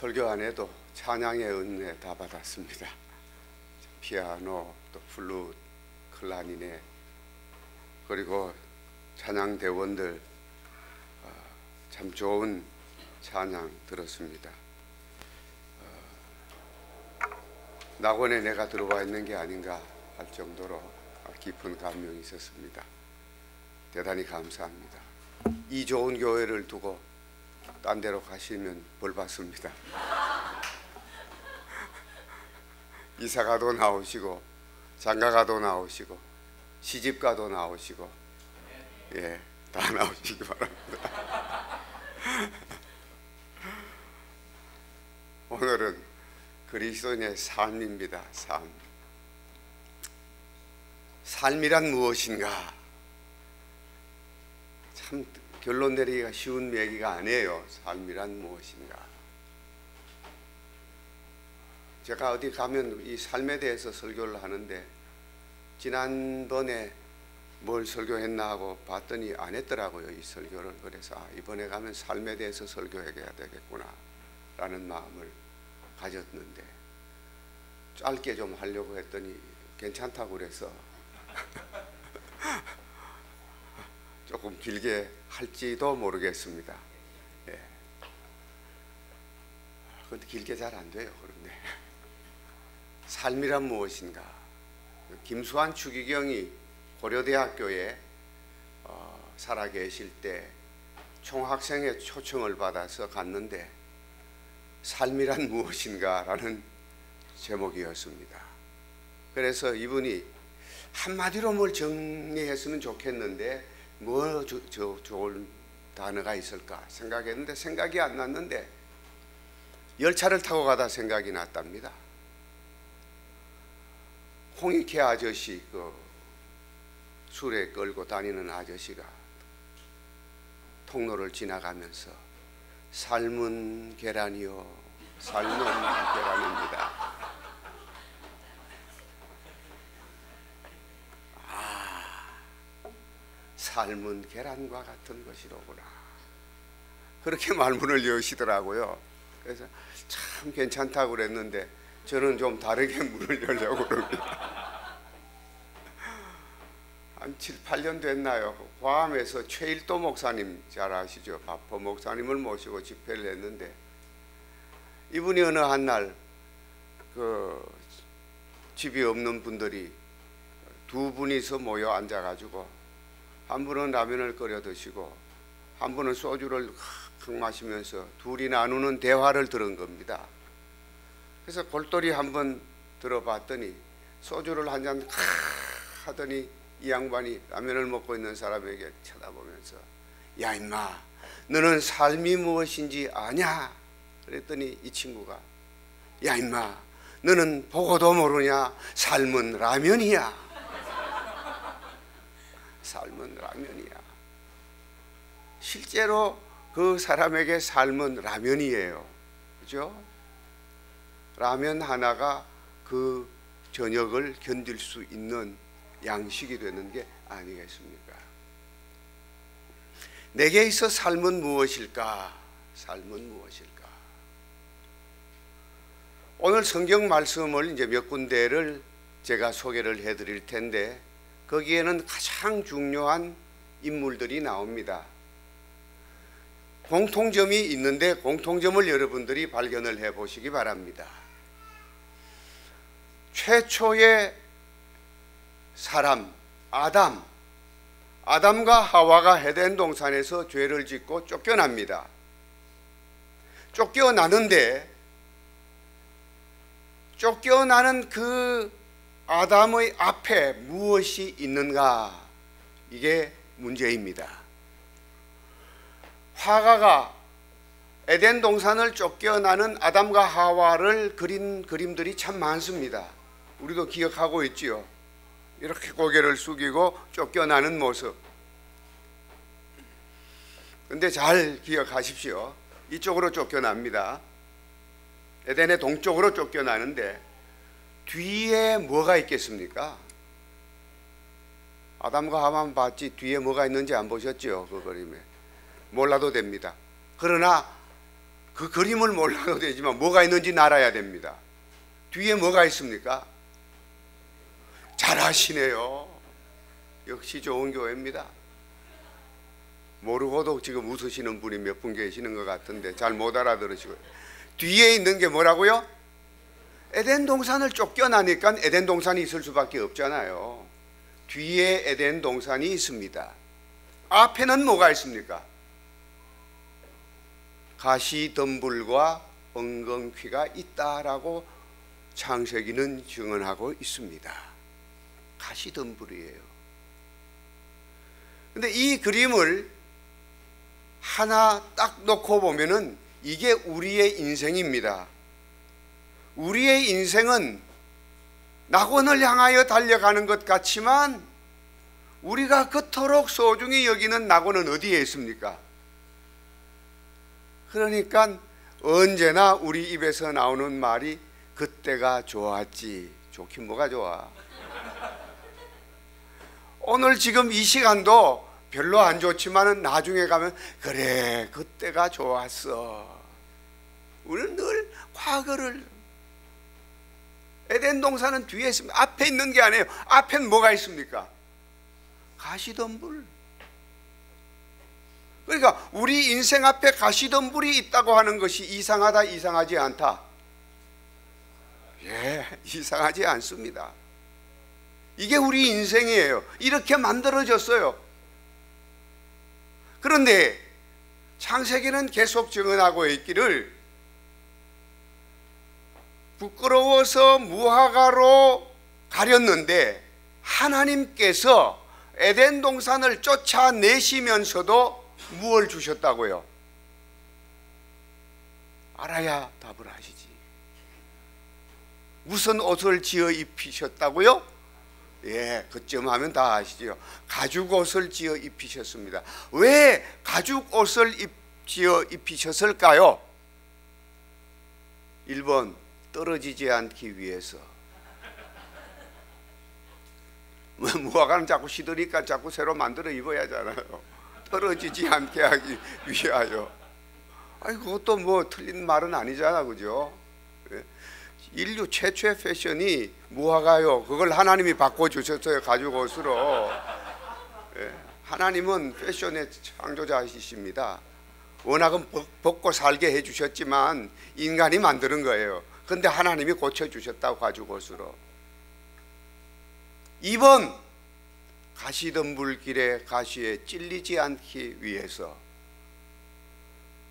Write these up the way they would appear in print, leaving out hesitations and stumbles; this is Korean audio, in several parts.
설교 안 해도 찬양의 은혜 다 받았습니다. 피아노, 또 플룻, 클라리넷, 그리고 찬양 대원들 참 좋은 찬양 들었습니다. 낙원에 내가 들어와 있는 게 아닌가 할 정도로 깊은 감명이 있었습니다. 대단히 감사합니다. 이 좋은 교회를 두고 딴 데로 가시면 벌 받습니다. 이사가도 나오시고 장가가도 나오시고 시집가도 나오시고 다 나오시기 바랍니다. 오늘은 그리스도인의 삶입니다. 삶이란 무엇인가? 참 결론 내리기가 쉬운 얘기가 아니에요. 삶이란 무엇인가? 제가 어디 가면 이 삶에 대해서 설교를 하는데 지난번에 뭘 설교했나 하고 봤더니 안 했더라고요, 이 설교를. 그래서 이번에 가면 삶에 대해서 설교해야 되겠구나 라는 마음을 가졌는데 짧게 좀 하려고 했더니 괜찮다고 그래서 조금 길게 할지도 모르겠습니다. 그런데 길게 잘 안 돼요. 그런데 삶이란 무엇인가? 김수환 추기경이 고려대학교에 살아 계실 때 총학생회 초청을 받아서 갔는데 삶이란 무엇인가 라는 제목이었습니다. 그래서 이분이 한마디로 뭘 정리했으면 좋겠는데 뭐 좋은 단어가 있을까 생각했는데 생각이 안 났는데 열차를 타고 가다 생각이 났답니다. 홍익회 아저씨, 그 수레 끌고 다니는 아저씨가 통로를 지나가면서 삶은 계란이요, 삶은 계란입니다. 삶은 계란과 같은 것이로구나. 그렇게 말문을 여시더라고요. 그래서 참 괜찮다고 그랬는데 저는 좀 다르게 문을 열려고 그럽니다. 한 7, 8년 됐나요? 과암에서 최일도 목사님 잘 아시죠? 바포 목사님을 모시고 집회를 했는데 이분이 어느 한 날 그 집이 없는 분들이 두 분이서 모여 앉아가지고 한 분은 라면을 끓여 드시고 한 분은 소주를 확 마시면서 둘이 나누는 대화를 들은 겁니다. 그래서 골똘히 한번 들어봤더니 소주를 한 잔 하더니 이 양반이 라면을 먹고 있는 사람에게 쳐다보면서 야 임마 너는 삶이 무엇인지 아냐? 그랬더니 이 친구가 야 임마 너는 보고도 모르냐? 삶은 라면이야. 삶은 라면이야. 실제로 그 사람에게 삶은 라면이에요. 그죠? 라면 하나가 그 저녁을 견딜 수 있는 양식이 되는 게 아니겠습니까? 내게 있어 삶은 무엇일까? 삶은 무엇일까? 오늘 성경 말씀을 이제 몇 군데를 제가 소개를 해드릴 텐데 거기에는 가장 중요한 인물들이 나옵니다. 공통점이 있는데 공통점을 여러분들이 발견을 해 보시기 바랍니다. 최초의 사람 아담과 하와가 에덴 동산에서 죄를 짓고 쫓겨납니다. 쫓겨나는데 쫓겨나는 그 아담의 앞에 무엇이 있는가? 이게 문제입니다. 화가가 에덴 동산을 쫓겨나는 아담과 하와를 그린 그림들이 참 많습니다. 우리도 기억하고 있지요. 이렇게 고개를 숙이고 쫓겨나는 모습. 근데 잘 기억하십시오. 이쪽으로 쫓겨납니다. 에덴의 동쪽으로 쫓겨나는데 뒤에 뭐가 있겠습니까? 아담과 하와만 봤지 뒤에 뭐가 있는지 안 보셨죠? 그 그림에. 몰라도 됩니다. 그러나 그 그림을 몰라도 되지만 뭐가 있는지 알아야 됩니다. 뒤에 뭐가 있습니까? 잘 아시네요. 역시 좋은 교회입니다. 모르고도 지금 웃으시는 분이 몇 분 계시는 것 같은데 잘 못 알아들으시고, 뒤에 있는 게 뭐라고요? 에덴 동산을 쫓겨나니까 에덴 동산이 있을 수밖에 없잖아요. 뒤에 에덴 동산이 있습니다. 앞에는 뭐가 있습니까? 가시덤불과 엉겅퀴가 있다라고 창세기는 증언하고 있습니다. 가시덤불이에요. 근데 이 그림을 하나 딱 놓고 보면은 이게 우리의 인생입니다. 우리의 인생은 낙원을 향하여 달려가는 것 같지만 우리가 그토록 소중히 여기는 낙원은 어디에 있습니까? 그러니까 언제나 우리 입에서 나오는 말이 그때가 좋았지. 좋긴 뭐가 좋아. 오늘 지금 이 시간도 별로 안 좋지만 나중에 가면 그래 그때가 좋았어. 우리는 늘 과거를, 에덴 동산은 뒤에 있습니다. 앞에 있는 게 아니에요. 앞엔 뭐가 있습니까? 가시덤불. 그러니까 우리 인생 앞에 가시덤불이 있다고 하는 것이 이상하다, 이상하지 않다? 예, 이상하지 않습니다. 이게 우리 인생이에요. 이렇게 만들어졌어요. 그런데 창세기는 계속 증언하고 있기를 부끄러워서 무화과로 가렸는데 하나님께서 에덴 동산을 쫓아내시면서도 무엇을 주셨다고요? 알아야 답을 하시지. 무슨 옷을 지어 입히셨다고요? 예, 그쯤 하면 다 아시죠. 가죽 옷을 지어 입히셨습니다. 왜 가죽 옷을 지어 입히셨을까요? 1번, 떨어지지 않기 위해서. 무화과는 자꾸 시드니까 자꾸 새로 만들어 입어야 하잖아요. 떨어지지 않게 하기 위하여. 아니 그것도 뭐 틀린 말은 아니잖아, 그죠? 인류 최초의 패션이 무화과요. 그걸 하나님이 바꿔주셨어요, 가죽 옷으로. 하나님은 패션의 창조자이십니다. 워낙은 벗고 살게 해주셨지만 인간이 만드는 거예요. 근데 하나님이 고쳐주셨다고, 가죽 옷으로. 2번, 가시덤불길에 가시에 찔리지 않기 위해서.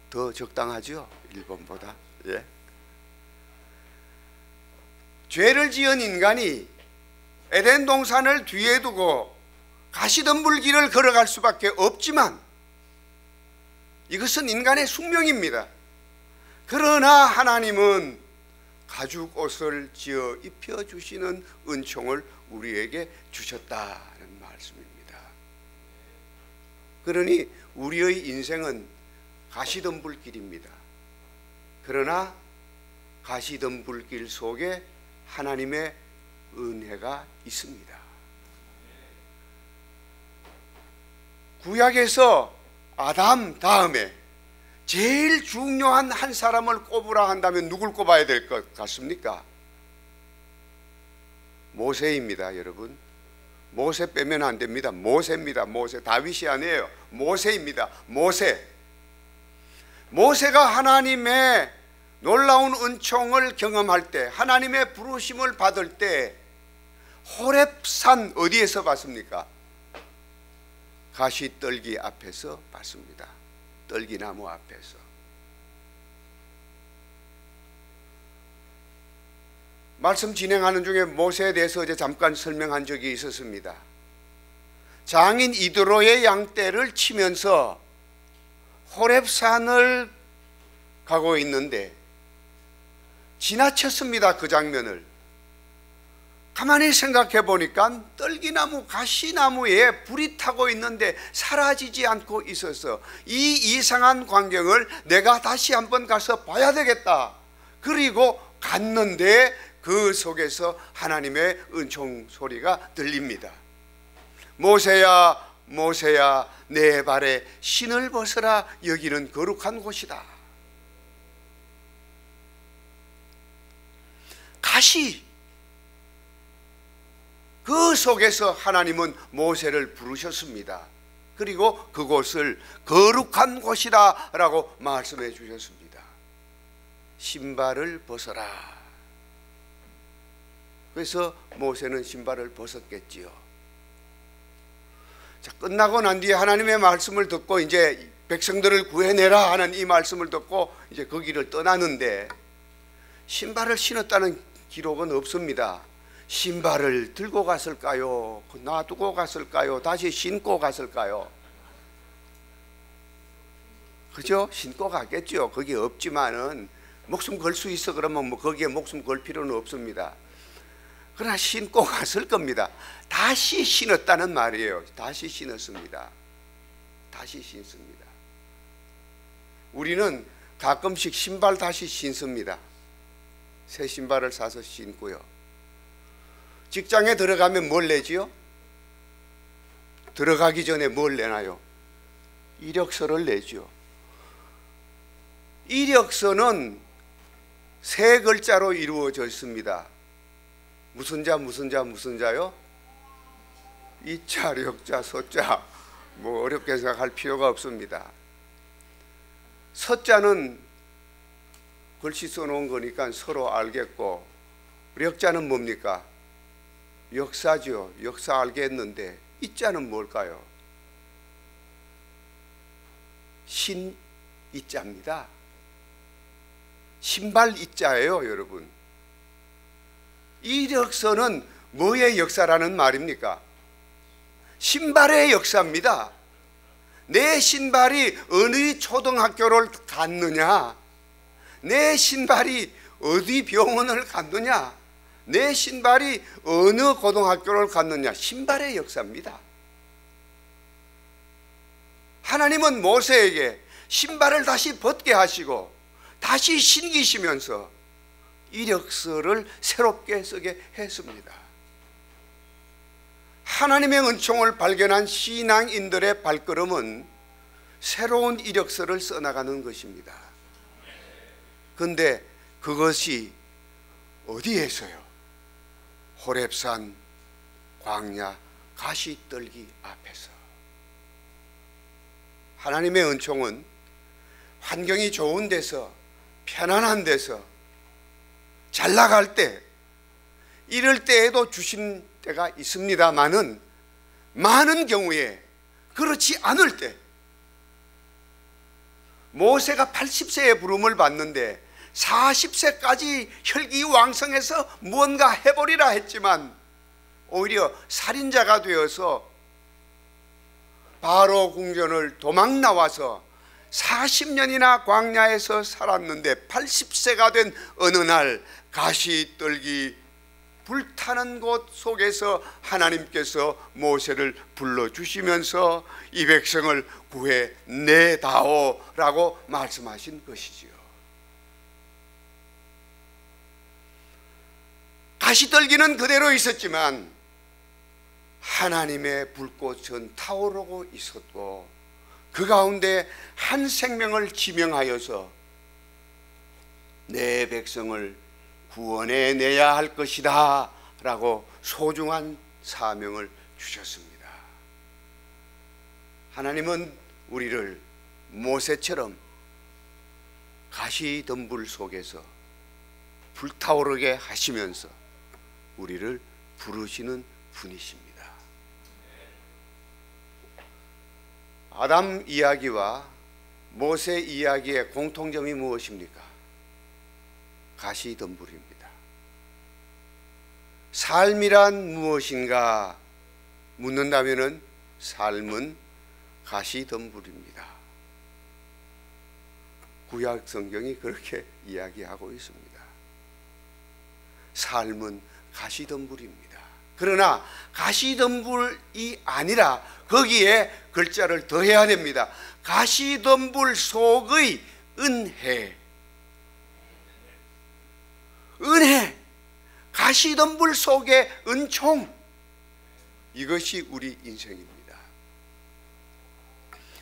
더 적당하죠? 1번보다. 예. 죄를 지은 인간이 에덴 동산을 뒤에 두고 가시덤불길을 걸어갈 수밖에 없지만 이것은 인간의 숙명입니다. 그러나 하나님은 가죽 옷을 지어 입혀주시는 은총을 우리에게 주셨다는 말씀입니다. 그러니 우리의 인생은 가시덤불길입니다. 그러나 가시덤불길 속에 하나님의 은혜가 있습니다. 구약에서 아담 다음에 제일 중요한 한 사람을 꼽으라 한다면 누굴 꼽아야 될 것 같습니까? 모세입니다, 여러분. 모세 빼면 안 됩니다. 모세입니다. 모세. 다윗이 아니에요. 모세입니다. 모세. 모세가 하나님의 놀라운 은총을 경험할 때, 하나님의 부르심을 받을 때 호렙산 어디에서 봤습니까? 가시떨기 앞에서 봤습니다. 떨기나무 앞에서. 말씀 진행하는 중에 모세에 대해서 어제 잠깐 설명한 적이 있었습니다. 장인 이드로의 양떼를 치면서 호렙산을 가고 있는데 지나쳤습니다, 그 장면을. 가만히 생각해 보니까 떨기나무, 가시나무에 불이 타고 있는데 사라지지 않고 있어서 이 이상한 광경을 내가 다시 한번 가서 봐야 되겠다. 그리고 갔는데 그 속에서 하나님의 은총 소리가 들립니다. 모세야, 모세야, 내 발에 신을 벗어라. 여기는 거룩한 곳이다. 다시 그 속에서 하나님은 모세를 부르셨습니다. 그리고 그곳을 거룩한 곳이다 라고 말씀해 주셨습니다. 신발을 벗어라. 그래서 모세는 신발을 벗었겠지요. 자, 끝나고 난 뒤에 하나님의 말씀을 듣고 이제 백성들을 구해내라 하는 이 말씀을 듣고 이제 그 길을 떠나는데 신발을 신었다는 기록은 없습니다. 신발을 들고 갔을까요? 놔두고 갔을까요? 다시 신고 갔을까요? 그죠? 신고 갔겠죠. 거기 없지만은 목숨 걸 수 있어 그러면 뭐 거기에 목숨 걸 필요는 없습니다. 그러나 신고 갔을 겁니다. 다시 신었다는 말이에요. 다시 신었습니다. 다시 신습니다. 우리는 가끔씩 신발 다시 신습니다. 새 신발을 사서 신고요. 직장에 들어가면 뭘 내지요? 들어가기 전에 뭘 내나요? 이력서를 내죠. 이력서는 세 글자로 이루어져 있습니다. 무슨 자 무슨 자 무슨 자요? 이자 력자 서자 뭐 어렵게 생각할 필요가 없습니다. 서자는 글씨 써놓은 거니까 서로 알겠고, 력자는 뭡니까? 역사죠. 역사 알겠는데 이자는 뭘까요? 신 이자입니다. 신발 이자예요, 여러분. 이력서는 뭐의 역사라는 말입니까? 신발의 역사입니다. 내 신발이 어느 초등학교를 갔느냐, 내 신발이 어디 병원을 갔느냐, 내 신발이 어느 고등학교를 갔느냐, 신발의 역사입니다. 하나님은 모세에게 신발을 다시 벗게 하시고 다시 신기시면서 이력서를 새롭게 쓰게 했습니다. 하나님의 은총을 발견한 신앙인들의 발걸음은 새로운 이력서를 써나가는 것입니다. 그런데 그것이 어디에서요? 호렙산 광야 가시떨기 앞에서. 하나님의 은총은 환경이 좋은 데서, 편안한 데서, 잘 나갈 때, 이럴 때에도 주신 때가 있습니다만은 많은 경우에 그렇지 않을 때, 모세가 80세에 부름을 받는데 40세까지 혈기왕성해서 무언가 해보리라 했지만 오히려 살인자가 되어서 바로 궁전을 도망 나와서 40년이나 광야에서 살았는데 80세가 된 어느 날 가시떨기 불타는 곳 속에서 하나님께서 모세를 불러주시면서 이 백성을 구해내다오라고 말씀하신 것이지요. 가시떨기는 그대로 있었지만 하나님의 불꽃은 타오르고 있었고, 그 가운데 한 생명을 지명하여서 내 백성을 구원해내야 할 것이다 라고 소중한 사명을 주셨습니다. 하나님은 우리를 모세처럼 가시덤불 속에서 불타오르게 하시면서 우리를 부르시는 분이십니다. 아담 이야기와 모세 이야기의 공통점이 무엇입니까? 가시덤불입니다. 삶이란 무엇인가 묻는다면은 삶은 가시덤불입니다. 구약 성경이 그렇게 이야기하고 있습니다. 삶은 가시덤불입니다. 그러나 가시덤불이 아니라 거기에 글자를 더해야 됩니다. 가시덤불 속의 은혜. 은혜, 가시덤불 속의 은총, 이것이 우리 인생입니다.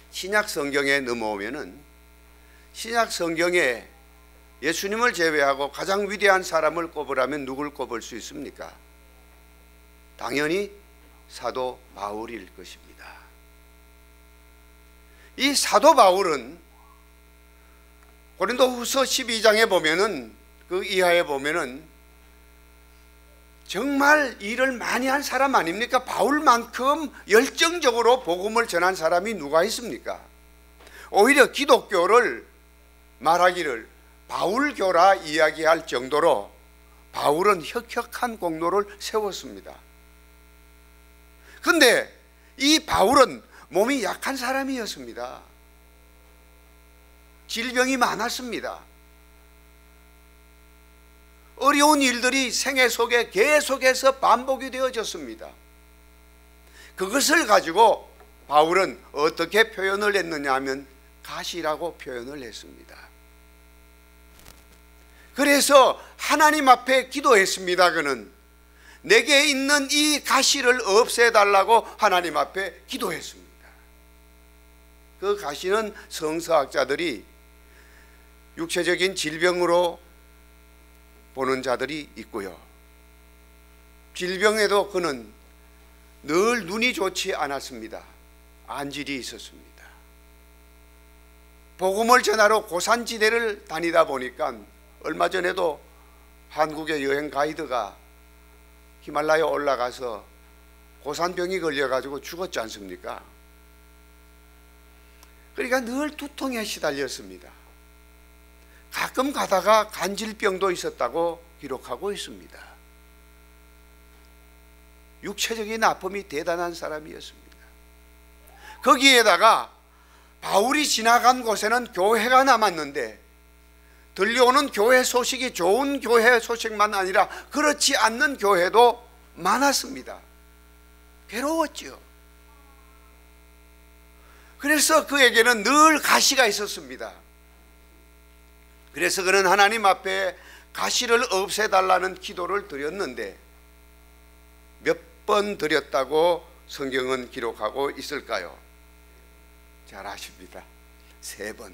신약 성경에 넘어오면은 신약 성경에 예수님을 제외하고 가장 위대한 사람을 꼽으라면 누굴 꼽을 수 있습니까? 당연히 사도 바울일 것입니다. 이 사도 바울은 고린도후서 12장에 보면은 그 이하에 보면은 정말 일을 많이 한 사람 아닙니까? 바울만큼 열정적으로 복음을 전한 사람이 누가 있습니까? 오히려 기독교를 말하기를 바울교라 이야기할 정도로 바울은 혁혁한 공로를 세웠습니다. 그런데 이 바울은 몸이 약한 사람이었습니다. 질병이 많았습니다. 어려운 일들이 생애 속에 계속해서 반복이 되어졌습니다. 그것을 가지고 바울은 어떻게 표현을 했느냐 하면 가시라고 표현을 했습니다. 그래서 하나님 앞에 기도했습니다. 그는 내게 있는 이 가시를 없애달라고 하나님 앞에 기도했습니다. 그 가시는 성서학자들이 육체적인 질병으로 보는 자들이 있고요, 질병에도 그는 늘 눈이 좋지 않았습니다. 안질이 있었습니다. 복음을 전하러 고산지대를 다니다 보니까 얼마 전에도 한국의 여행 가이드가 히말라야 올라가서 고산병이 걸려가지고 죽었지 않습니까? 그러니까 늘 두통에 시달렸습니다. 가끔 가다가 간질병도 있었다고 기록하고 있습니다. 육체적인 아픔이 대단한 사람이었습니다. 거기에다가 바울이 지나간 곳에는 교회가 남았는데 들려오는 교회 소식이 좋은 교회 소식만 아니라 그렇지 않는 교회도 많았습니다. 괴로웠죠. 그래서 그에게는 늘 가시가 있었습니다. 그래서 그는 하나님 앞에 가시를 없애달라는 기도를 드렸는데 몇 번 드렸다고 성경은 기록하고 있을까요? 잘 아십니다. 3번.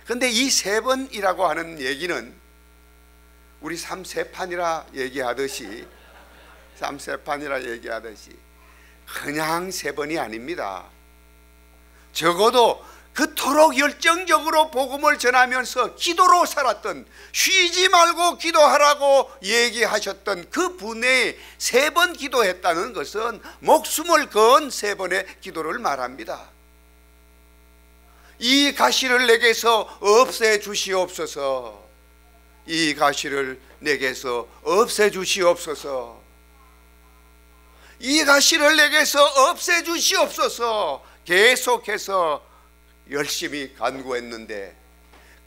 그런데 이 3번이라고 하는 얘기는 우리 삼세판이라 얘기하듯이 그냥 3번이 아닙니다. 적어도 그토록 열정적으로 복음을 전하면서 기도로 살았던, 쉬지 말고 기도하라고 얘기하셨던 그 분에 3번 기도했다는 것은 목숨을 건 3번의 기도를 말합니다. 이 가시를 내게서 없애주시옵소서. 이 가시를 내게서 없애주시옵소서. 이 가시를 내게서 없애주시옵소서. 계속해서 열심히 간구했는데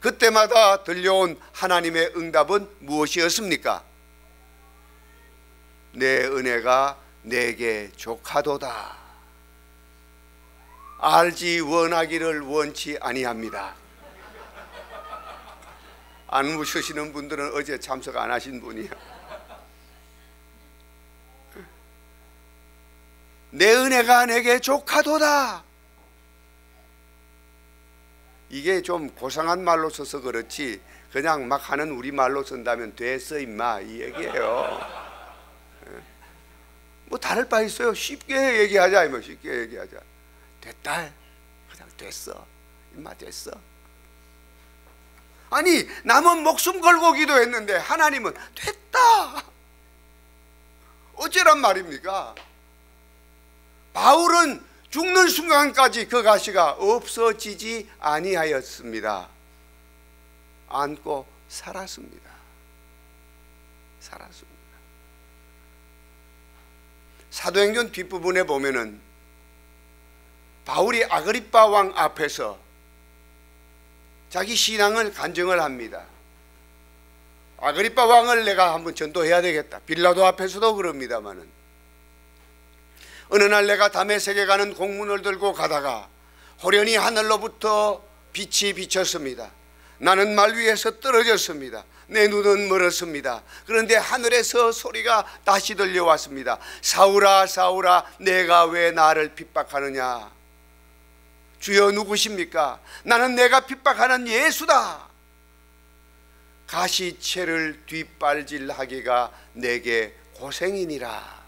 그때마다 들려온 하나님의 응답은 무엇이었습니까? 내 은혜가 내게 족하도다. 알지 원하기를 원치 아니합니다. 안 웃으시는 분들은 어제 참석 안 하신 분이야. 내 은혜가 내게 족하도다. 이게 좀 고상한 말로 써서 그렇지 그냥 막 하는 우리말로 쓴다면 됐어 임마 이 얘기예요. 뭐 다를 바 있어요. 쉽게 얘기하자. 쉽게 얘기하자. 됐다. 그냥 됐어 임마 됐어. 아니 남은 목숨 걸고 기도했는데 하나님은 됐다. 어쩌란 말입니까? 바울은 죽는 순간까지 그 가시가 없어지지 아니하였습니다. 안고 살았습니다. 사도행전 뒷부분에 보면은 바울이 아그리빠 왕 앞에서 자기 신앙을 간증을 합니다. 아그리빠 왕을 내가 한번 전도해야 되겠다. 빌라도 앞에서도 그럽니다마는 어느 날 내가 다메섹에 가는 공문을 들고 가다가 호련히 하늘로부터 빛이 비쳤습니다. 나는 말 위에서 떨어졌습니다. 내 눈은 멀었습니다. 그런데 하늘에서 소리가 다시 들려왔습니다. 사울아 사울아 내가 왜 나를 핍박하느냐. 주여 누구십니까? 나는 내가 핍박하는 예수다. 가시채를 뒷발질하기가 내게 고생이니라.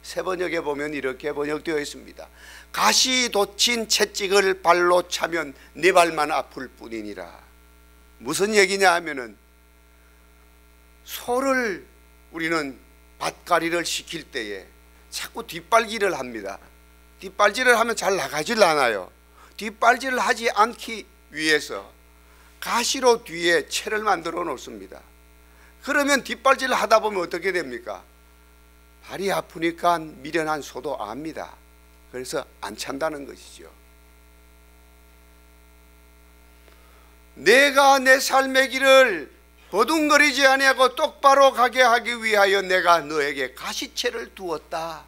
새 번역에 보면 이렇게 번역되어 있습니다. 가시 돋친 채찍을 발로 차면 네 발만 아플 뿐이니라. 무슨 얘기냐 하면은, 소를 우리는 밭갈이를 시킬 때에 자꾸 뒷발질을 합니다. 뒷발질을 하면 잘 나가질 않아요. 뒷발질을 하지 않기 위해서 가시로 뒤에 채를 만들어 놓습니다. 그러면 뒷발질을 하다 보면 어떻게 됩니까? 발이 아프니까 미련한 소도 압니다. 그래서 안 찬다는 것이죠. 내가 내 삶의 길을 버둥거리지 아니하고 똑바로 가게 하기 위하여 내가 너에게 가시채를 두었다.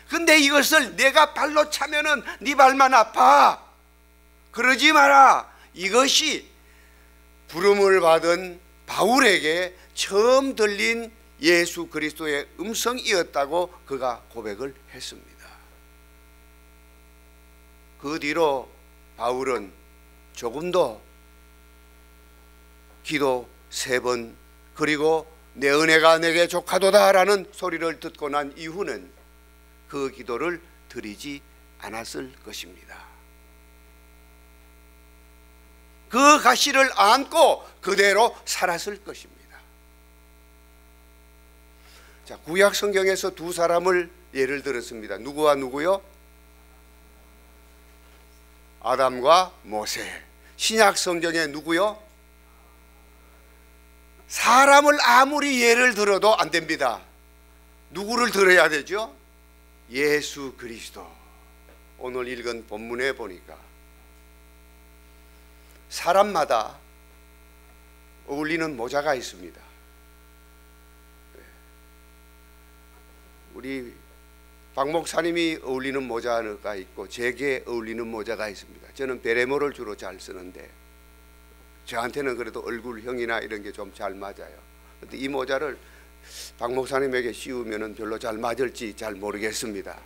근데 이것을 내가 발로 차면은 네 발만 아파. 그러지 마라. 이것이 부름을 받은 바울에게 처음 들린 예수 그리스도의 음성이었다고 그가 고백을 했습니다. 그 뒤로 바울은 조금도 기도 3번, 그리고 내 은혜가 내게 족하도다 라는 소리를 듣고 난 이후는 그 기도를 드리지 않았을 것입니다. 그 가시를 안고 그대로 살았을 것입니다. 자, 구약 성경에서 두 사람을 예를 들었습니다. 누구와 누구요? 아담과 모세. 신약 성경에 누구요? 사람을 아무리 예를 들어도 안 됩니다. 누구를 들어야 되죠? 예수 그리스도. 오늘 읽은 본문에 보니까 사람마다 어울리는 모자가 있습니다. 우리 박 목사님이 어울리는 모자가 있고 제게 어울리는 모자가 있습니다. 저는 베레모를 주로 잘 쓰는데 저한테는 그래도 얼굴형이나 이런 게 좀 잘 맞아요. 근데 이 모자를 박 목사님에게 씌우면 별로 잘 맞을지 잘 모르겠습니다.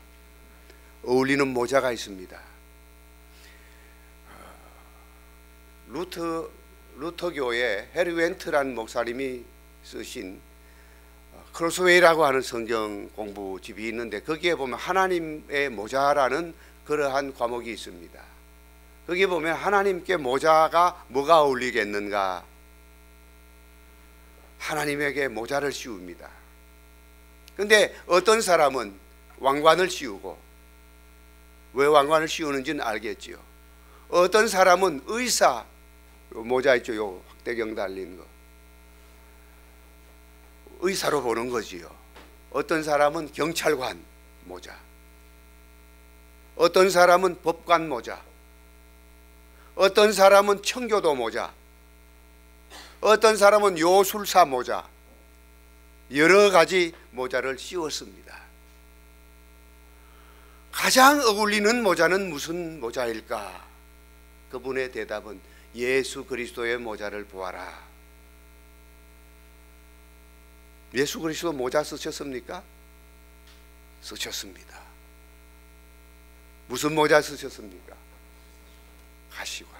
어울리는 모자가 있습니다. 루터교의 해리 웬트라는 목사님이 쓰신 크로스웨이라고 하는 성경 공부집이 있는데 거기에 보면 하나님의 모자라는 그러한 과목이 있습니다. 거기에 보면 하나님께 모자가 뭐가 어울리겠는가? 하나님에게 모자를 씌웁니다. 그런데 어떤 사람은 왕관을 씌우고, 왜 왕관을 씌우는지는 알겠지요. 어떤 사람은 의사, 요 모자 있죠, 요 확대경 달린 거, 의사로 보는 거지요. 어떤 사람은 경찰관 모자, 어떤 사람은 법관 모자, 어떤 사람은 청교도 모자, 어떤 사람은 요술사 모자, 여러 가지 모자를 씌웠습니다. 가장 어울리는 모자는 무슨 모자일까? 그분의 대답은 예수 그리스도의 모자를 보아라. 예수 그리스도 모자 쓰셨습니까? 쓰셨습니다. 무슨 모자 쓰셨습니까? 가시관.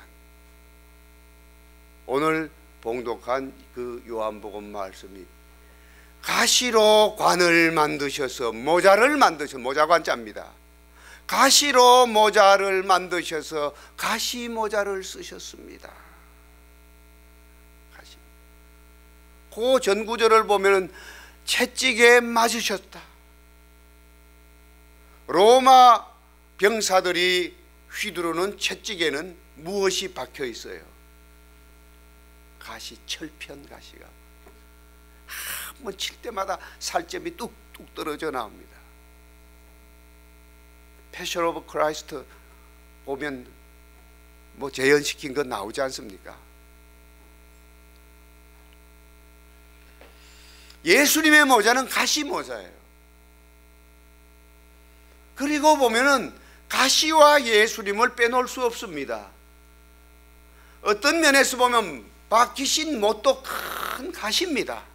오늘 봉독한 그 요한복음 말씀이 가시로 관을 만드셔서 모자를 만드셔서, 모자관자입니다. 가시로 모자를 만드셔서 가시 모자를 쓰셨습니다. 가시. 그 전구절을 보면 채찍에 맞으셨다. 로마 병사들이 휘두르는 채찍에는 무엇이 박혀 있어요? 가시, 철편 가시가 한번 칠 때마다 살점이 뚝뚝 떨어져 나옵니다. 패션 오브 크라이스트 보면 뭐 재현시킨 거 나오지 않습니까? 예수님의 모자는 가시 모자예요. 그리고 보면은 가시와 예수님을 빼놓을 수 없습니다. 어떤 면에서 보면 박히신 못도 큰 가시입니다.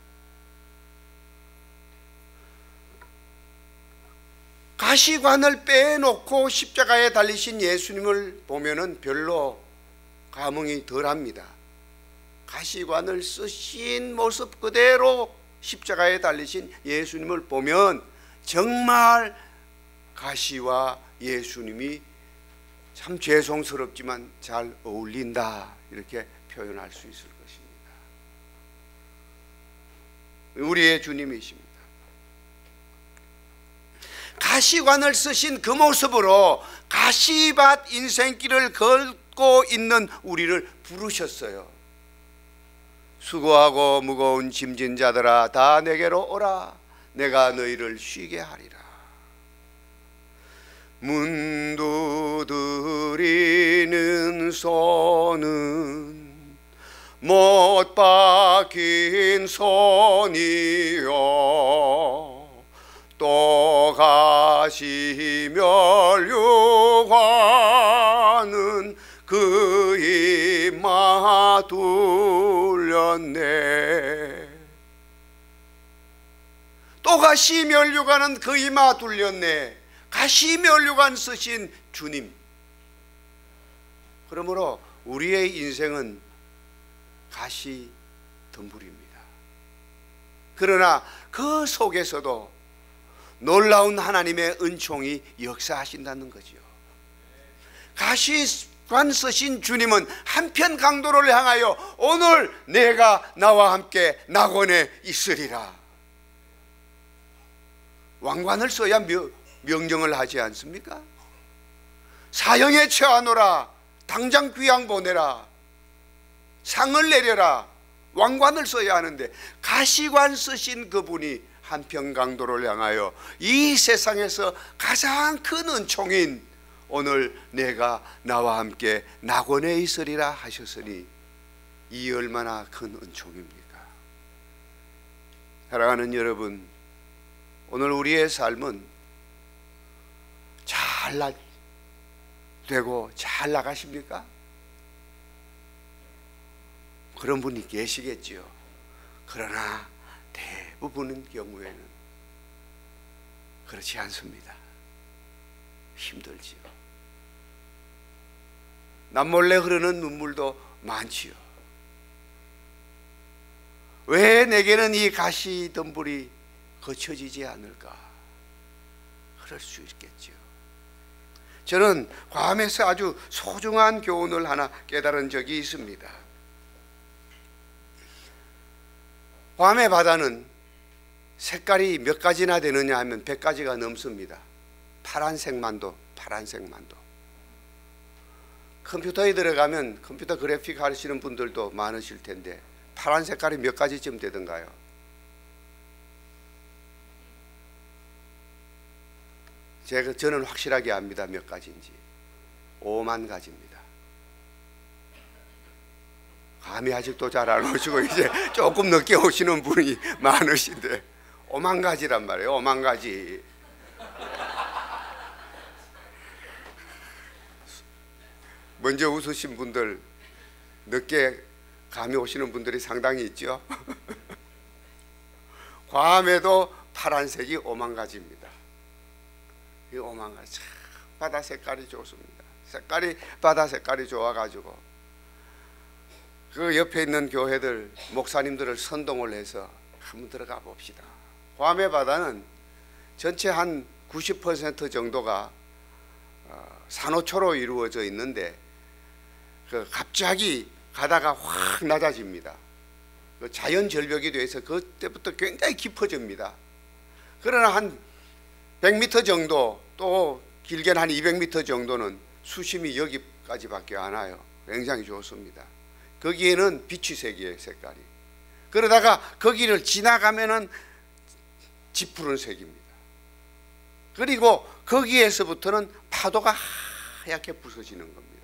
가시관을 빼놓고 십자가에 달리신 예수님을 보면은 별로 감흥이 덜합니다. 가시관을 쓰신 모습 그대로 십자가에 달리신 예수님을 보면 정말 가시와 예수님이 참 죄송스럽지만 잘 어울린다, 이렇게 표현할 수 있을 것입니다. 우리의 주님이십니다. 가시관을 쓰신 그 모습으로 가시밭 인생길을 걷고 있는 우리를 부르셨어요. 수고하고 무거운 짐진 자들아 다 내게로 오라, 내가 너희를 쉬게 하리라. 문 두드리는 손은 못 박힌 손이요, 또 가시 면류관은 그 이마 둘렸네. 또 가시 면류관은 그 이마 둘렸네. 가시 면류관 쓰신 주님. 그러므로 우리의 인생은 가시 덤불입니다. 그러나 그 속에서도 놀라운 하나님의 은총이 역사하신다는 거지요. 가시관 쓰신 주님은 한편 강도를 향하여 오늘 내가 나와 함께 낙원에 있으리라. 왕관을 써야 명령을 하지 않습니까? 사형에 처하노라, 당장 귀양 보내라, 상을 내려라, 왕관을 써야 하는데 가시관 쓰신 그분이 한편 강도를 향하여 이 세상에서 가장 큰 은총인 오늘 내가 나와 함께 낙원에 있으리라 하셨으니 이 얼마나 큰 은총입니까? 사랑하는 여러분, 오늘 우리의 삶은 잘 되고 잘 나가십니까? 그런 분이 계시겠지요. 그러나 대부분의 경우에는 그렇지 않습니다. 힘들지요. 남몰래 흐르는 눈물도 많지요. 왜 내게는 이 가시 덤불이 거쳐지지 않을까? 그럴 수 있겠죠. 저는 괌에서 아주 소중한 교훈을 하나 깨달은 적이 있습니다. 괌의 바다는 색깔이 몇 가지나 되느냐 하면 100가지가 넘습니다. 파란색만도, 파란색만도. 컴퓨터에 들어가면 컴퓨터 그래픽 하시는 분들도 많으실 텐데 파란 색깔이 몇 가지쯤 되던가요? 저는 확실하게 압니다. 몇 가지인지. 5만 가지입니다. 감히 아직도 잘 안 오시고 이제 조금 늦게 오시는 분이 많으신데 5만 가지란 말이에요. 5만 가지. 먼저 웃으신 분들, 늦게 감이 오시는 분들이 상당히 있죠. 괌에도 파란색이 5만 가지입니다. 이 5만 가지. 바다 색깔이 좋습니다. 바다 색깔이 좋아가지고 그 옆에 있는 교회들 목사님들을 선동을 해서 한번 들어가 봅시다. 괌의 바다는 전체 한 90% 정도가 산호초로 이루어져 있는데 그 갑자기 가다가 확 낮아집니다. 그 자연 절벽이 돼서 그때부터 굉장히 깊어집니다. 그러나 한 100m 정도, 또 길게는 한 200m 정도는 수심이 여기까지밖에 안 와요. 굉장히 좋습니다. 거기에는 빛이 색이에요, 색깔이. 그러다가 거기를 지나가면은 짙푸른 색입니다. 그리고 거기에서부터는 파도가 하얗게 부서지는 겁니다.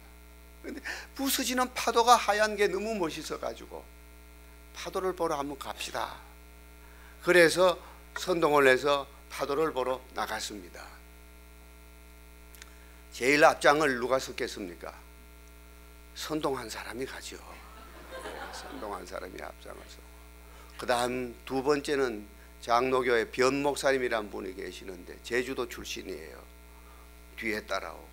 근데 부서지는 파도가 하얀 게 너무 멋있어 가지고 파도를 보러 한번 갑시다. 그래서 선동을 해서 파도를 보러 나갔습니다. 제일 앞장을 누가 섰겠습니까? 선동한 사람이 가죠. 선동한 사람이 앞장을 서고, 그 다음 두 번째는 장로교회 변 목사님이란 분이 계시는데 제주도 출신이에요. 뒤에 따라오고,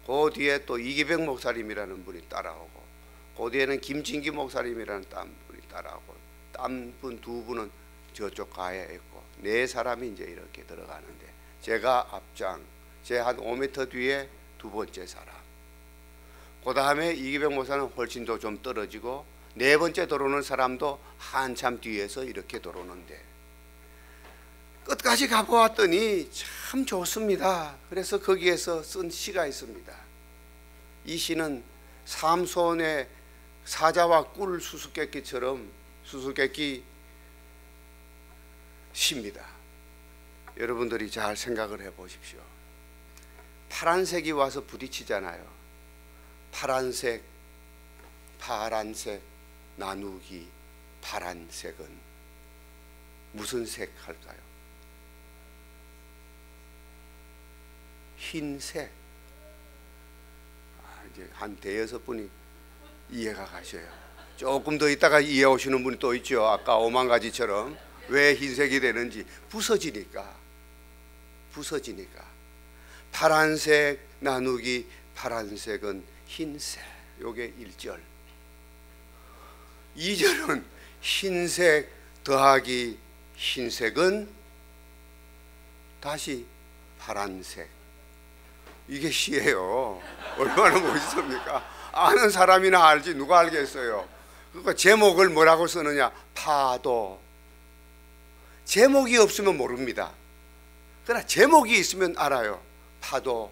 그 뒤에 또 이기백 목사님이라는 분이 따라오고, 그 뒤에는 김진기 목사님이라는 딴 분이 따라오고, 딴 분 두 분은 저쪽 가에 있고, 네 사람이 이제 이렇게 들어가는데, 제가 앞장, 제 한 5m 뒤에 두 번째 사람, 그 다음에 이기병 목사는 훨씬 더 좀 떨어지고, 네 번째 들어오는 사람도 한참 뒤에서 이렇게 들어오는데, 끝까지 가보았더니 참 좋습니다. 그래서 거기에서 쓴 시가 있습니다. 이 시는 삼손의 사자와 꿀 수수께끼처럼 수수께끼 시입니다. 여러분들이 잘 생각을 해 보십시오. 파란색이 와서 부딪히잖아요. 파란색, 파란색 나누기 파란색은 무슨 색 할까요? 흰색. 이제 한 대여섯 분이 이해가 가셔요. 조금 더 있다가 이해 오시는 분이 또 있죠. 아까 오만가지처럼. 왜 흰색이 되는지. 부서지니까. 파란색 나누기 파란색은 흰색. 요게 1절. 2절은 흰색 더하기 흰색은 다시 파란색. 이게 시예요. 얼마나 멋있습니까? 아는 사람이나 알지 누가 알겠어요. 그러니까 제목을 뭐라고 쓰느냐? 파도. 제목이 없으면 모릅니다. 그러나 제목이 있으면 알아요. 파도.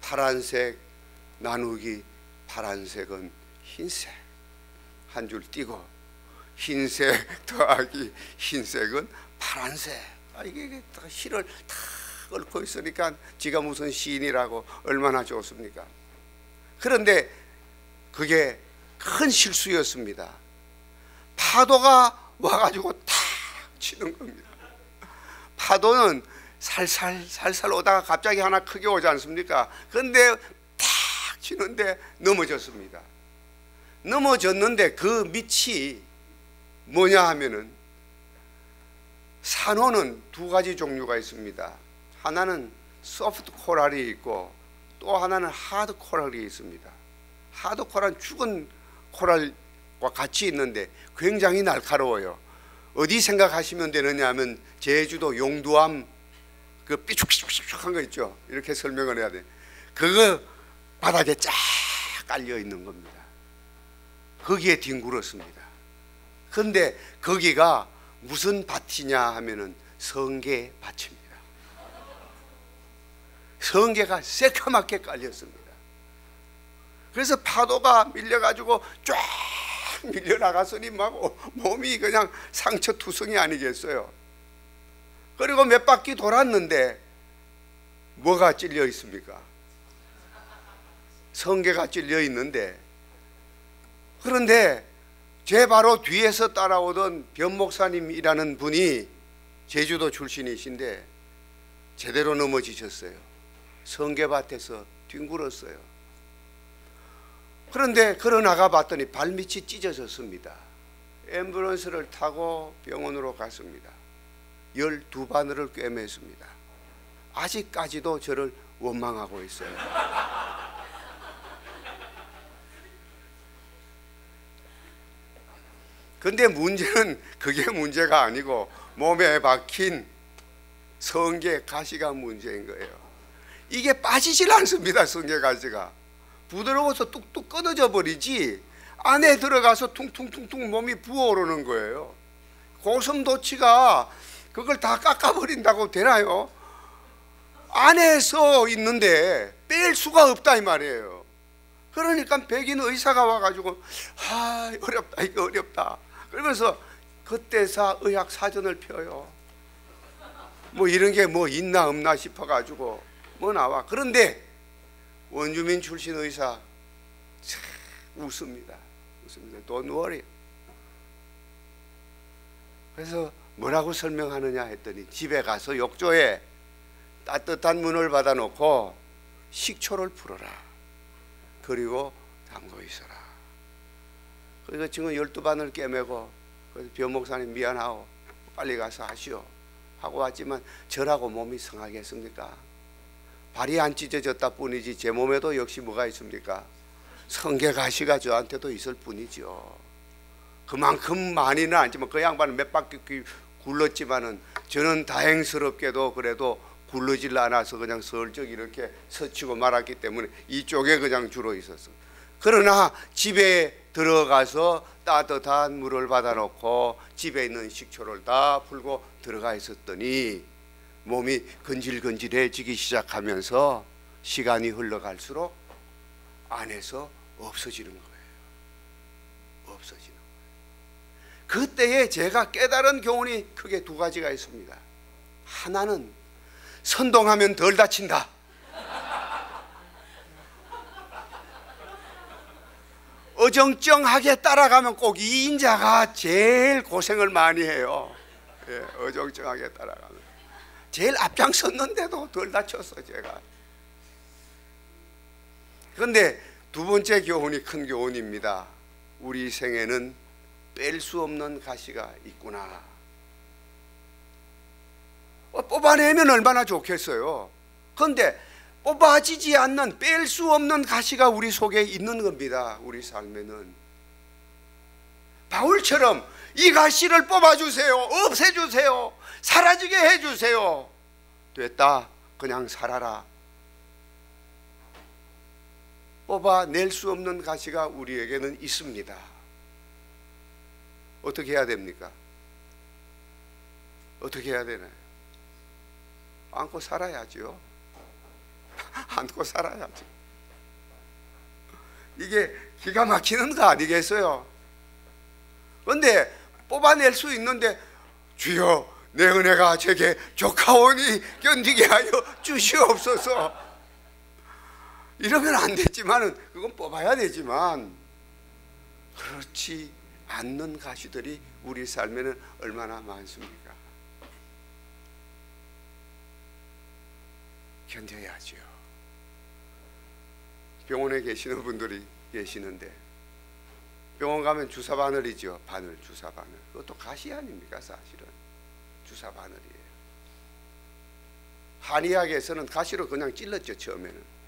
파란색 나누기 파란색은 흰색. 한 줄 띄고 흰색 더하기 흰색은 파란색. 이게 시를 다 얽고 있으니까 지가 무슨 시인이라고 얼마나 좋습니까? 그런데 그게 큰 실수였습니다. 파도가 와가지고 탁 치는 겁니다. 파도는 살살 오다가 갑자기 하나 크게 오지 않습니까? 그런데 탁 치는데 넘어졌습니다. 넘어졌는데 그 밑이 뭐냐 하면은, 산호는 두 가지 종류가 있습니다. 하나는 소프트 코랄이 있고 또 하나는 하드 코랄이 있습니다. 하드 코랄은 죽은 코랄과 같이 있는데 굉장히 날카로워요. 어디 생각하시면 되느냐 하면, 제주도 용두암 그 삐죽삐죽한 거 있죠. 이렇게 설명을 해야 돼. 그거 바닥에 쫙 깔려 있는 겁니다. 거기에 뒹굴었습니다. 그런데 거기가 무슨 밭이냐 하면은 성게 밭입니다. 성게가 새카맣게 깔렸습니다. 그래서 파도가 밀려가지고 쫙 밀려나갔으니 막 몸이 그냥 상처투성이 아니겠어요. 그리고 몇 바퀴 돌았는데 뭐가 찔려 있습니까? 성게가 찔려 있는데, 그런데 제 바로 뒤에서 따라오던 변목사님이라는 분이 제주도 출신이신데 제대로 넘어지셨어요. 성게밭에서 뒹굴었어요. 그런데 걸어나가 봤더니 발밑이 찢어졌습니다. 앰뷸런스를 타고 병원으로 갔습니다. 12바늘을 꿰맸습니다. 아직까지도 저를 원망하고 있어요. 근데 문제는 그게 문제가 아니고 몸에 박힌 성게 가시가 문제인 거예요. 이게 빠지질 않습니다. 성게 가시가 부드러워서 뚝뚝 끊어져 버리지 안에 들어가서 퉁퉁퉁퉁 몸이 부어오르는 거예요. 고슴도치가 그걸 다 깎아버린다고 되나요? 안에서 있는데 뺄 수가 없다 이 말이에요. 그러니까 백인 의사가 와가지고 어렵다, 이거 어렵다 그러면서 그때서 의학 사전을 펴요. 뭐 이런 게 뭐 있나 없나 싶어가지고 뭐 나와. 그런데 원주민 출신 의사 웃습니다. Don't worry. 그래서 뭐라고 설명하느냐 했더니, 집에 가서 욕조에 따뜻한 문을 받아놓고 식초를 풀어라. 그리고 담고 있어라. 그래서 지금 12바늘 꿰매고, 그래서 변목사님 미안하고 빨리 가서 하시오 하고 왔지만 저라고 몸이 성하겠습니까? 발이 안 찢어졌다 뿐이지 제 몸에도 역시 뭐가 있습니까? 성게 가시가 저한테도 있을 뿐이죠. 그만큼 많이는 아니지만 그 양반은 몇 바퀴 굴렀지만은 저는 다행스럽게도 그래도 굴르질 않아서 그냥 슬쩍 이렇게 스치고 말았기 때문에 이쪽에 그냥 주로 있었어. 그러나 집에 들어가서 따뜻한 물을 받아놓고 집에 있는 식초를 다 풀고 들어가 있었더니 몸이 건질건질해지기 시작하면서 시간이 흘러갈수록 안에서 없어지는 거예요. 없어지는 거예요. 그때에 제가 깨달은 교훈이 크게 두 가지가 있습니다. 하나는 선동하면 덜 다친다. 어정쩡하게 따라가면 꼭 이 인자가 제일 고생을 많이 해요. 예, 어정쩡하게 따라가면 제일 앞장섰는데도 덜 다쳤어 제가. 그런데 두 번째 교훈이 큰 교훈입니다. 우리 생에는 뺄 수 없는 가시가 있구나. 뽑아내면 얼마나 좋겠어요. 그런데 뽑아지지 않는, 뺄 수 없는 가시가 우리 속에 있는 겁니다. 우리 삶에는. 바울처럼 이 가시를 뽑아주세요. 없애주세요. 사라지게 해주세요. 됐다. 그냥 살아라. 뽑아낼 수 없는 가시가 우리에게는 있습니다. 어떻게 해야 됩니까? 어떻게 해야 되나요? 안고 살아야죠. 안고 살아야죠. 이게 기가 막히는 거 아니겠어요? 그런데 뽑아낼 수 있는데 주여 내 은혜가 제게 족하오니 견디게 하여 주시옵소서 이러면 안 되지만은 그건 뽑아야 되지만 그렇지 않는 가시들이 우리 삶에는 얼마나 많습니까? 견뎌야죠. 병원에 계시는 분들이 계시는데 병원 가면 주사 바늘이죠. 바늘, 주사 바늘. 그것도 가시 아닙니까? 사실은 주사 바늘이에요. 한의학에서는 가시로 그냥 찔렀죠. 처음에는.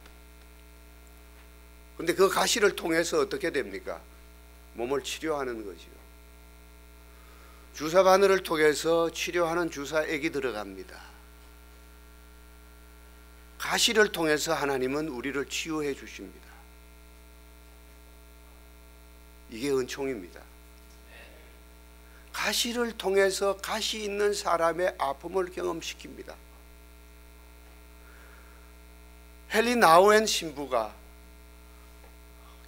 근데 그 가시를 통해서 어떻게 됩니까? 몸을 치료하는 거죠. 주사 바늘을 통해서 치료하는 주사액이 들어갑니다. 가시를 통해서 하나님은 우리를 치유해 주십니다. 이게 은총입니다. 가시를 통해서 가시 있는 사람의 아픔을 경험시킵니다. 헨리 나우엔 신부가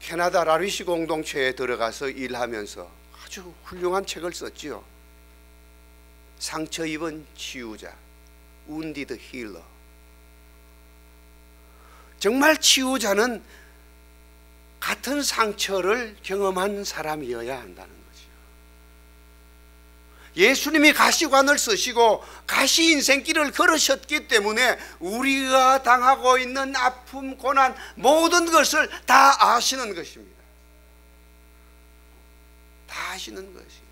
캐나다 라리시 공동체에 들어가서 일하면서 아주 훌륭한 책을 썼지요. 상처 입은 치유자, Wounded Healer. 정말 치유자는 같은 상처를 경험한 사람이어야 한다는 거죠. 예수님이 가시관을 쓰시고 가시 인생길을 걸으셨기 때문에 우리가 당하고 있는 아픔, 고난 모든 것을 다 아시는 것입니다. 다 아시는 것이에요.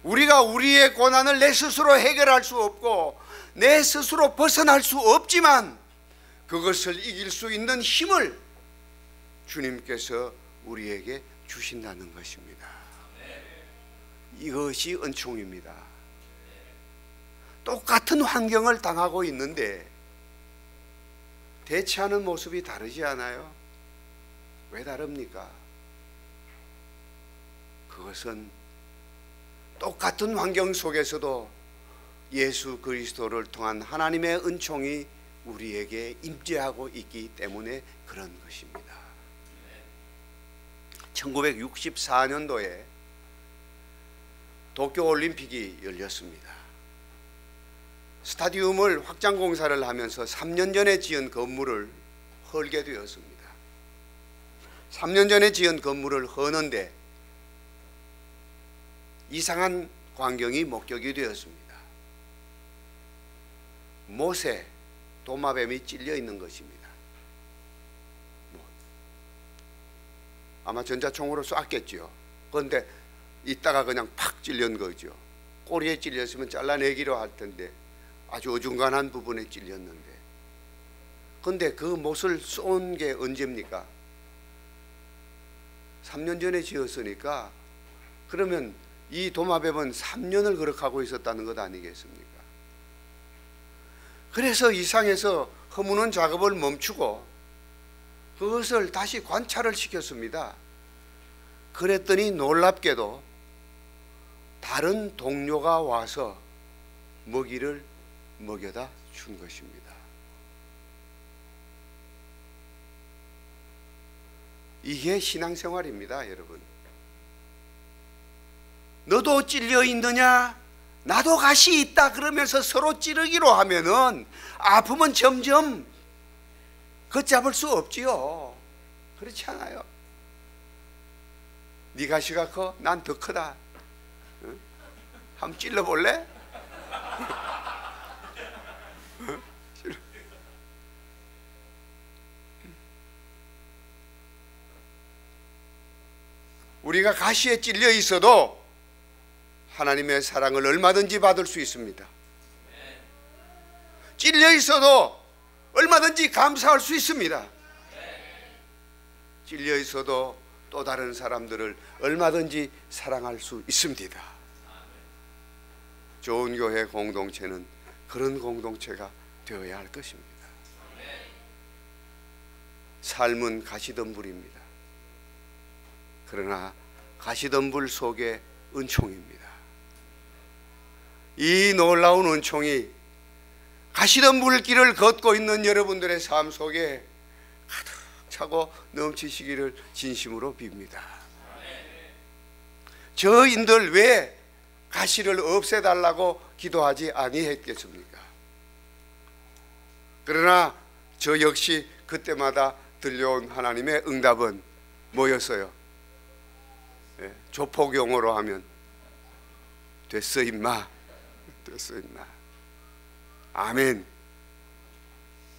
우리가 우리의 고난을 내 스스로 해결할 수 없고 내 스스로 벗어날 수 없지만 그것을 이길 수 있는 힘을 주님께서 우리에게 주신다는 것입니다. 이것이 은총입니다. 똑같은 환경을 당하고 있는데 대처하는 모습이 다르지 않아요? 왜 다릅니까? 그것은 똑같은 환경 속에서도 예수 그리스도를 통한 하나님의 은총이 우리에게 임재하고 있기 때문에 그런 것입니다. 1964년도에 도쿄올림픽이 열렸습니다. 스타디움을 확장 공사를 하면서 3년 전에 지은 건물을 헐게 되었습니다. 3년 전에 지은 건물을 허는데 이상한 광경이 목격이 되었습니다. 못에 도마뱀이 찔려 있는 것입니다. 아마 전자총으로 쐈겠죠. 그런데 이따가 그냥 팍 찔린 거죠. 꼬리에 찔렸으면 잘라내기로 할 텐데 아주 어중간한 부분에 찔렸는데, 그런데 그 못을 쏜 게 언제입니까? 3년 전에 지었으니까 그러면 이 도마뱀은 3년을 그렇게 있었다는 것 아니겠습니까? 그래서 이상에서 허무는 작업을 멈추고 그것을 다시 관찰을 시켰습니다. 그랬더니 놀랍게도 다른 동료가 와서 먹이를 먹여다 준 것입니다. 이게 신앙생활입니다, 여러분. 너도 찔려 있느냐? 나도 가시 있다. 그러면서 서로 찌르기로 하면은 아픔은 점점 걷잡을 수 없지요. 그렇지 않아요? 네 가시가 커? 난 더 크다. 응? 한번 찔러볼래? 우리가 가시에 찔려 있어도 하나님의 사랑을 얼마든지 받을 수 있습니다. 찔려 있어도 얼마든지 감사할 수 있습니다. 찔려 있어도 또 다른 사람들을 얼마든지 사랑할 수 있습니다. 좋은 교회 공동체는 그런 공동체가 되어야 할 것입니다. 삶은 가시덤불입니다. 그러나 가시덤불 속에 은총입니다. 이 놀라운 은총이 가시덤불 길을 걷고 있는 여러분들의 삶 속에 가득 차고 넘치시기를 진심으로 빕니다. 저인들 왜 가시를 없애달라고 기도하지 아니했겠습니까? 그러나 저 역시 그때마다 들려온 하나님의 응답은 뭐였어요? 조폭 용어로 하면 됐어 임마, 됐어 임마. 아멘.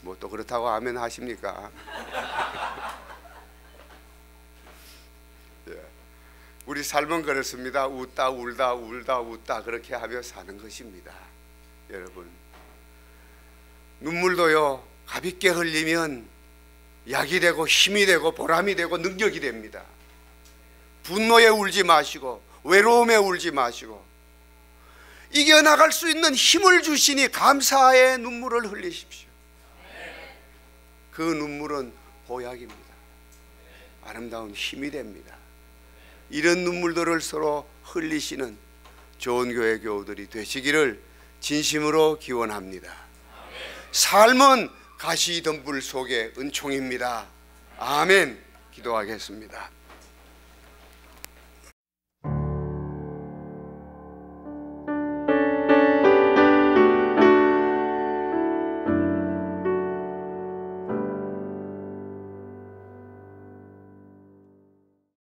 뭐 또 그렇다고 아멘 하십니까? 우리 삶은 그렇습니다. 웃다 울다 울다 웃다 그렇게 하며 사는 것입니다. 여러분, 눈물도요 가볍게 흘리면 약이 되고 힘이 되고 보람이 되고 능력이 됩니다. 분노에 울지 마시고 외로움에 울지 마시고 이겨나갈 수 있는 힘을 주시니 감사의 눈물을 흘리십시오. 그 눈물은 보약입니다. 아름다운 힘이 됩니다. 이런 눈물들을 서로 흘리시는 좋은 교회 교우들이 되시기를 진심으로 기원합니다. 삶은 가시덤불 속의 은총입니다. 아멘. 기도하겠습니다.